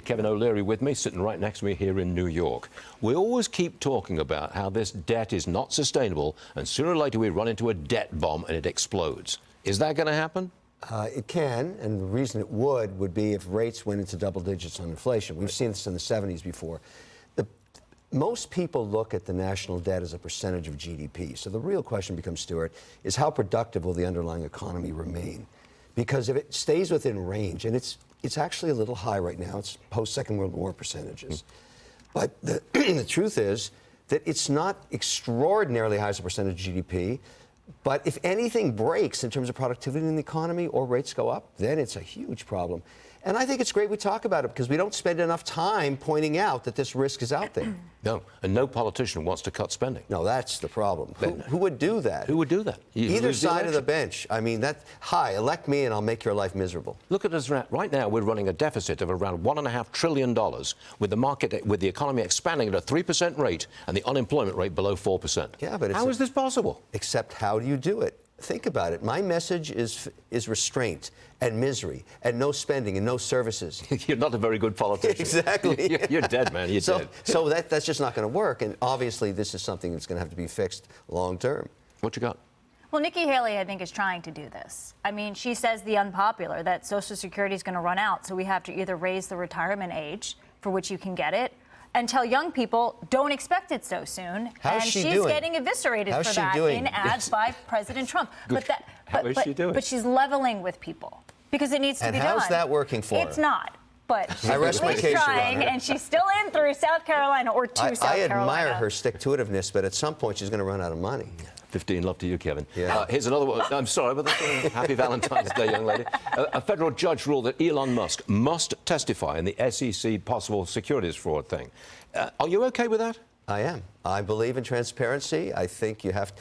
Kevin O'Leary with me, sitting right next to me here in New York. We always keep talking about how this debt is not sustainable, and sooner or later we run into a debt bomb and it explodes. Is that going to happen? It can, and the reason it would be if rates went into double digits on inflation. We've seen this in the 70s before. Most people look at the national debt as a percentage of GDP. So the real question becomes, Stuart, is how productive will the underlying economy remain? Because if it stays within range, and it's actually a little high right now, it's post-Second World War percentages. But the truth is that it's not extraordinarily high as a percentage of GDP. But if anything breaks in terms of productivity in the economy or rates go up, then it's a huge problem. And I think it's great we talk about it because we don't spend enough time pointing out that this risk is out there. No, and no politician wants to cut spending. No, that's the problem. Who would do that? Who would do that? Either side of the bench. I mean, elect me and I'll make your life miserable. Look at us right now. We're running a deficit of around $1.5 trillion with the market, with the economy expanding at a 3% rate and the unemployment rate below 4%. Yeah, but how is this possible? Except how do you do it? Think about it. My message is restraint and misery and no spending and no services. You're not a very good politician. Exactly. You're dead, man. You're dead. So that's just not going to work. And obviously, this is something that's going to have to be fixed long term. What you got? Well, Nikki Haley, I think, is trying to do this. I mean, she says the unpopular, that Social Security is going to run out. So we have to either raise the retirement age for which you can get it, and tell young people, don't expect it so soon. How's and she she's doing? Getting eviscerated How's for she that doing? in ads by President Trump. How is she doing? But she's leveling with people because it needs to be done. And how's that working for her? It's not. But I rest my she's case, Your trying, Honor. and she's still in through South Carolina or to South Carolina. I admire her stick-to-itiveness, but at some point she's going to run out of money. 15, love to you, Kevin. Yeah. Here's another one. I'm sorry, but happy Valentine's Day, young lady. A federal judge ruled that Elon Musk must testify in the SEC possible securities fraud thing. Are you okay with that? I am. I believe in transparency. I think you have to.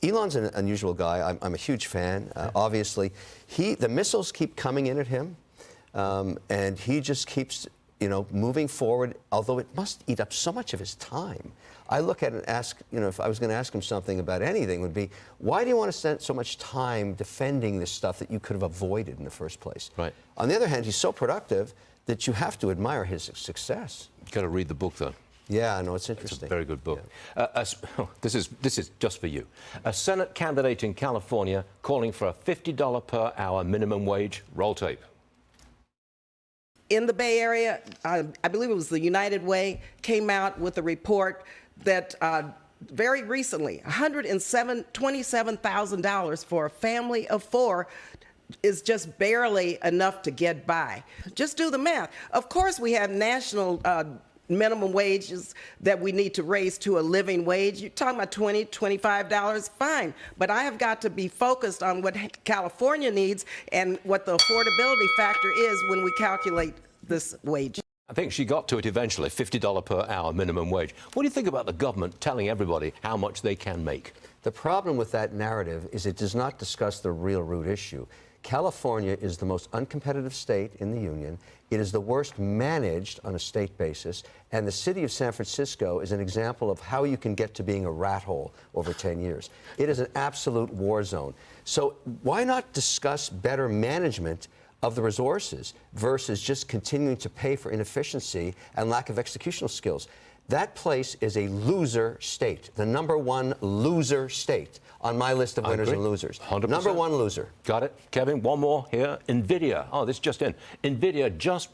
Elon's an unusual guy. I'm a huge fan. Obviously, the missiles keep coming in at him, and he just keeps, moving forward, although it must eat up so much of his time. I look at it and ask, if I was going to ask him something about anything, would be, why do you want to spend so much time defending this stuff that you could have avoided in the first place? Right. On the other hand, he's so productive that you have to admire his success. You've got to read the book, though. Yeah, I know, it's interesting. It's a very good book. Yeah. This is just for you. A Senate candidate in California calling for a $50 per hour minimum wage. Roll tape. In the Bay Area, I believe it was the United Way, came out with a report that very recently, $127,000 for a family of 4 is just barely enough to get by. Just do the math. Of course, we have national minimum wages that we need to raise to a living wage. You're talking about $20, $25, fine. But I have got to be focused on what California needs and what the affordability factor is when we calculate this wage. I think she got to it eventually, $50 per hour minimum wage. What do you think about the government telling everybody how much they can make? The problem with that narrative is it does not discuss the real root issue. California is the most uncompetitive state in the union. It is the worst managed on a state basis. And the city of San Francisco is an example of how you can get to being a rat hole over 10 years. It is an absolute war zone. So why not discuss better management of the resources versus just continuing to pay for inefficiency and lack of executional skills? That place is a loser state, the #1 loser state on my list of winners and losers. 100%. #1 loser. Got it. Kevin, one more here. NVIDIA. Oh, this just in. NVIDIA just